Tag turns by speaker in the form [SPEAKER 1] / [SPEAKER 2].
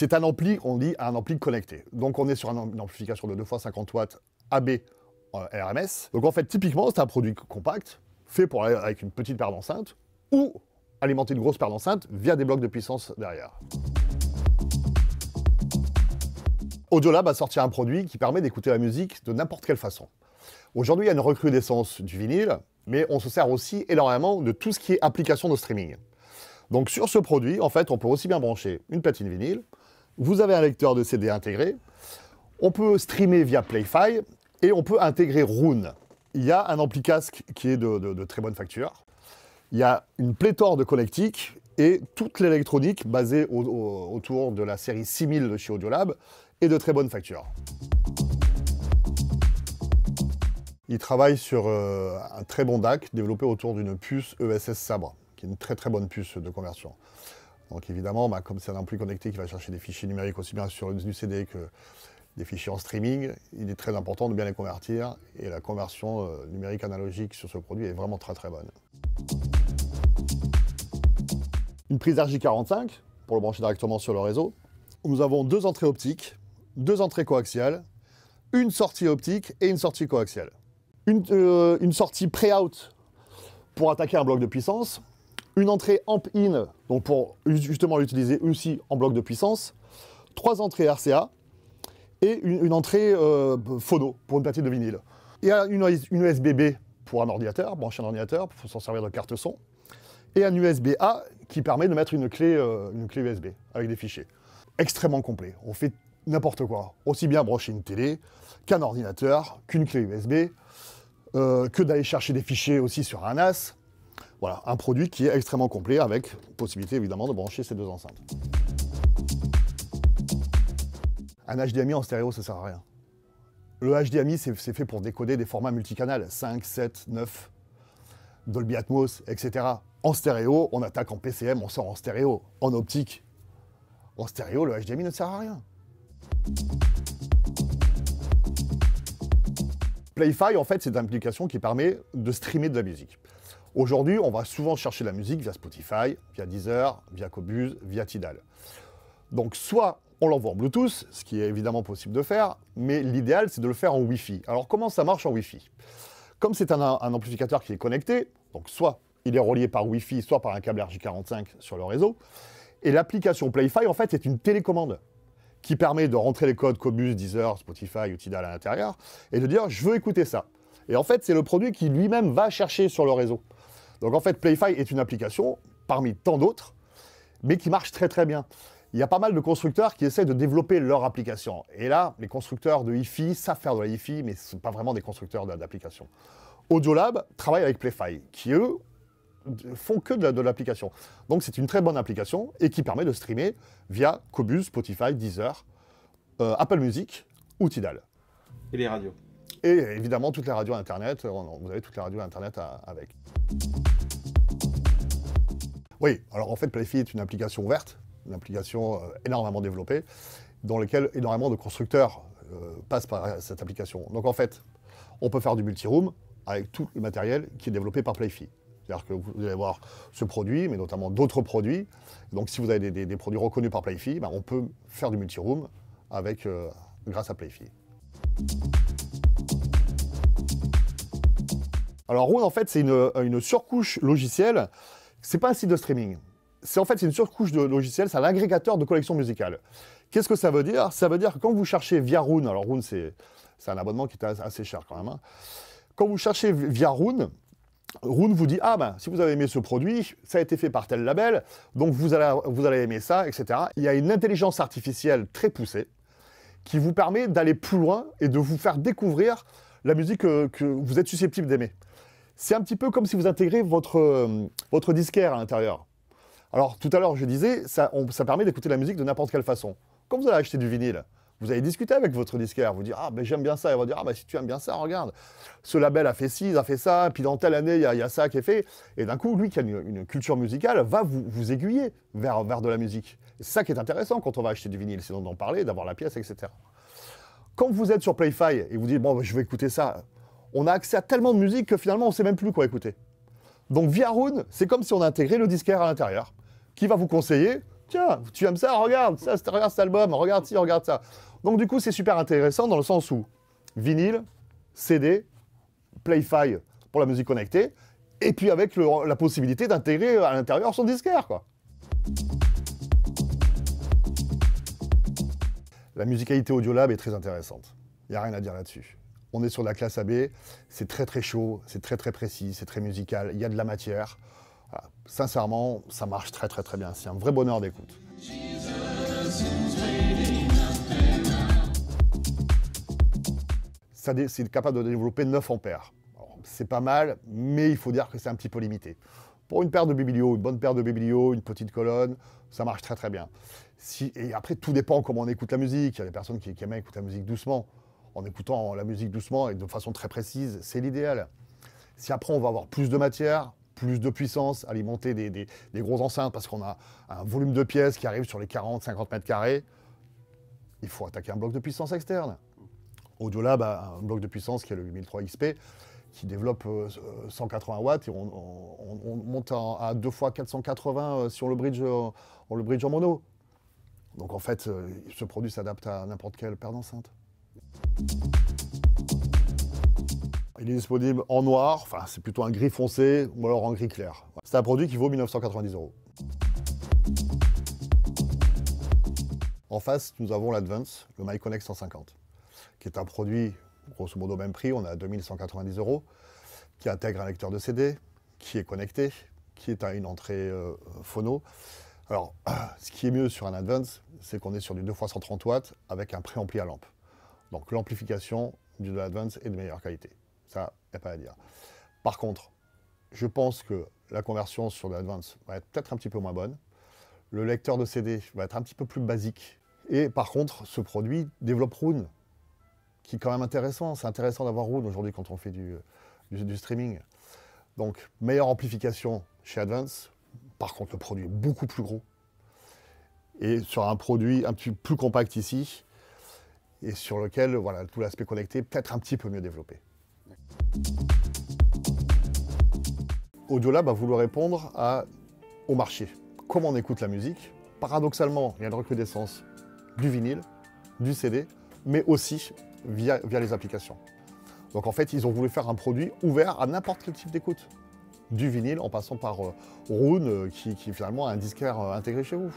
[SPEAKER 1] C'est un ampli, on dit un ampli connecté. Donc on est sur une amplification de 2 fois 50 watts AB RMS. Donc en fait, typiquement, c'est un produit compact, fait avec une petite paire d'enceintes, ou alimenter une grosse paire d'enceintes via des blocs de puissance derrière. Audiolab a sorti un produit qui permet d'écouter la musique de n'importe quelle façon. Aujourd'hui, il y a une recrudescence du vinyle, mais on se sert aussi énormément de tout ce qui est application de streaming. Donc sur ce produit, en fait, on peut aussi bien brancher une platine vinyle, vous avez un lecteur de CD intégré, on peut streamer via Play-Fi et on peut intégrer Roon. Il y a un ampli casque qui est de très bonne facture. Il y a une pléthore de connectiques et toute l'électronique basée autour de la série 6000 de chez Audiolab est de très bonne facture. Il travaille sur un très bon DAC développé autour d'une puce ESS Sabre, qui est une très bonne puce de conversion. Donc évidemment, comme c'est un ampli connecté qui va chercher des fichiers numériques aussi bien sur du CD que des fichiers en streaming, il est très important de bien les convertir et la conversion numérique analogique sur ce produit est vraiment très bonne. Une prise RJ45 pour le brancher directement sur le réseau. Nous avons 2 entrées optiques, 2 entrées coaxiales, une sortie optique et une sortie coaxiale. Une sortie pré-out pour attaquer un bloc de puissance, une entrée amp-in, donc pour justement l'utiliser aussi en bloc de puissance, 3 entrées RCA et une entrée phono pour une platine de vinyle. Il y a une USB-B pour un ordinateur, brancher un ordinateur, pour s'en servir de carte son, et un USB-A qui permet de mettre une clé USB avec des fichiers. Extrêmement complet, on fait n'importe quoi. Aussi bien brancher une télé qu'un ordinateur, qu'une clé USB, que d'aller chercher des fichiers aussi sur un NAS. Voilà, un produit qui est extrêmement complet avec possibilité évidemment de brancher ces 2 enceintes. Un HDMI en stéréo, ça sert à rien. Le HDMI, c'est fait pour décoder des formats multicanal, 5, 7, 9, Dolby Atmos, etc. En stéréo, on attaque en PCM, on sort en stéréo. En optique, en stéréo, le HDMI ne sert à rien. Play-Fi, en fait, c'est une application qui permet de streamer de la musique. Aujourd'hui, on va souvent chercher la musique via Spotify, via Deezer, via Qobuz, via Tidal. Donc, soit on l'envoie en Bluetooth, ce qui est évidemment possible de faire, mais l'idéal, c'est de le faire en Wi-Fi. Alors, comment ça marche en Wi-Fi? Comme c'est un amplificateur qui est connecté, donc soit il est relié par Wi-Fi, soit par un câble RJ45 sur le réseau, et l'application Play-Fi, en fait, est une télécommande qui permet de rentrer les codes Qobuz, Deezer, Spotify ou Tidal à l'intérieur, et de dire « je veux écouter ça ». Et en fait, c'est le produit qui lui-même va chercher sur le réseau. Donc en fait, Play-Fi est une application, parmi tant d'autres, mais qui marche très bien. Il y a pas mal de constructeurs qui essaient de développer leur application. Et là, les constructeurs de hi-fi savent faire de la hi-fi, mais ce ne sont pas vraiment des constructeurs d'applications. Audiolab travaille avec Play-Fi, qui eux font que de l'application. Donc c'est une très bonne application et qui permet de streamer via Qobuz, Spotify, Deezer, Apple Music ou Tidal.
[SPEAKER 2] Et les radios.
[SPEAKER 1] Et évidemment toutes les radios internet, vous avez toutes les radios internet avec. Oui, alors en fait Play-Fi est une application ouverte, une application énormément développée, dans laquelle énormément de constructeurs passent par cette application. Donc en fait, on peut faire du multi-room avec tout le matériel qui est développé par Play-Fi. C'est-à-dire que vous allez avoir ce produit, mais notamment d'autres produits. Donc si vous avez des produits reconnus par Play-Fi, on peut faire du multi-room grâce à Play-Fi. Alors Roon, en fait, c'est une surcouche logicielle. C'est pas un site de streaming. C'est une surcouche de logiciel, c'est un agrégateur de collection musicale. Qu'est-ce que ça veut dire? Ça veut dire que quand vous cherchez via Roon, alors Roon, c'est un abonnement qui est assez cher quand même. Hein. Quand vous cherchez via Roon, Roon vous dit « Ah si vous avez aimé ce produit, ça a été fait par tel label, donc vous allez aimer ça, etc. » Il y a une intelligence artificielle très poussée qui vous permet d'aller plus loin et de vous faire découvrir la musique que vous êtes susceptible d'aimer. C'est un petit peu comme si vous intégrez votre disquaire à l'intérieur. Alors tout à l'heure je disais, ça permet d'écouter la musique de n'importe quelle façon. Quand vous allez acheter du vinyle, vous allez discuter avec votre disquaire, vous dire « Ah j'aime bien ça », et vous dire « Ah si tu aimes bien ça, regarde, ce label a fait ci, il a fait ça, puis dans telle année il y a ça qui est fait ». Et d'un coup, lui qui a une culture musicale va vous aiguiller vers de la musique. Et c'est ça qui est intéressant quand on va acheter du vinyle, c'est d'en parler, d'avoir la pièce, etc. Quand vous êtes sur Play-Fi et vous dites « Bon je vais écouter ça », on a accès à tellement de musique que finalement on ne sait même plus quoi écouter. Donc via Roon, c'est comme si on intégrait le disquaire à l'intérieur, qui va vous conseiller Tiens, tu aimes ça? Regarde ça, regarde cet album, regarde ci, regarde ça. Donc du coup, c'est super intéressant dans le sens où vinyle, CD, Play-Fi pour la musique connectée, et puis avec la possibilité d'intégrer à l'intérieur son disquaire, quoi. La musicalité Audiolab est très intéressante. Il n'y a rien à dire là-dessus. On est sur de la classe AB, c'est très très chaud, c'est très très précis, c'est très musical, il y a de la matière. Voilà. Sincèrement, ça marche très très très bien. C'est un vrai bonheur d'écoute. C'est capable de développer 9 ampères. C'est pas mal, mais il faut dire que c'est un petit peu limité. Pour une paire de biblio, une bonne paire de biblio, une petite colonne, ça marche très très bien. Et après, tout dépend comment on écoute la musique. Il y a des personnes qui aiment écouter la musique doucement. En écoutant la musique doucement et de façon très précise, c'est l'idéal. Si après on va avoir plus de matière, plus de puissance, alimenter des gros enceintes parce qu'on a un volume de pièces qui arrive sur les 40-50 mètres carrés, il faut attaquer un bloc de puissance externe. Audiolab a un bloc de puissance qui est le 8003 XP, qui développe 180 watts et on monte à 2 fois 480 si on le bridge en mono. Donc en fait, ce produit s'adapte à n'importe quelle paire d'enceintes. Il est disponible en noir, enfin c'est plutôt un gris foncé ou alors en gris clair. C'est un produit qui vaut 1990 €. En face, nous avons l'Advance, le MyConnect 150, qui est un produit grosso modo même prix, on est à 2190 €, qui intègre un lecteur de CD, qui est connecté, qui est à une entrée phono. Alors, ce qui est mieux sur un Advance, c'est qu'on est sur du 2 x 130 watts avec un préampli à lampe. Donc l'amplification de l'Advance est de meilleure qualité. Ça, il n'y a pas à dire. Par contre, je pense que la conversion sur l'Advance va être peut-être un petit peu moins bonne. Le lecteur de CD va être un petit peu plus basique. Et par contre, ce produit développe Roon, qui est quand même intéressant. C'est intéressant d'avoir Roon aujourd'hui quand on fait du streaming. Donc, meilleure amplification chez Advance. Par contre, le produit est beaucoup plus gros. Et sur un produit un petit peu plus compact ici, et sur lequel voilà, tout l'aspect connecté peut-être un petit peu mieux développé. Audiolab a voulu répondre au marché. Comment on écoute la musique? Paradoxalement, il y a une recrudescence du vinyle, du CD, mais aussi via les applications. Donc en fait, ils ont voulu faire un produit ouvert à n'importe quel type d'écoute. Du vinyle en passant par Roon, qui finalement a un disquaire intégré chez vous.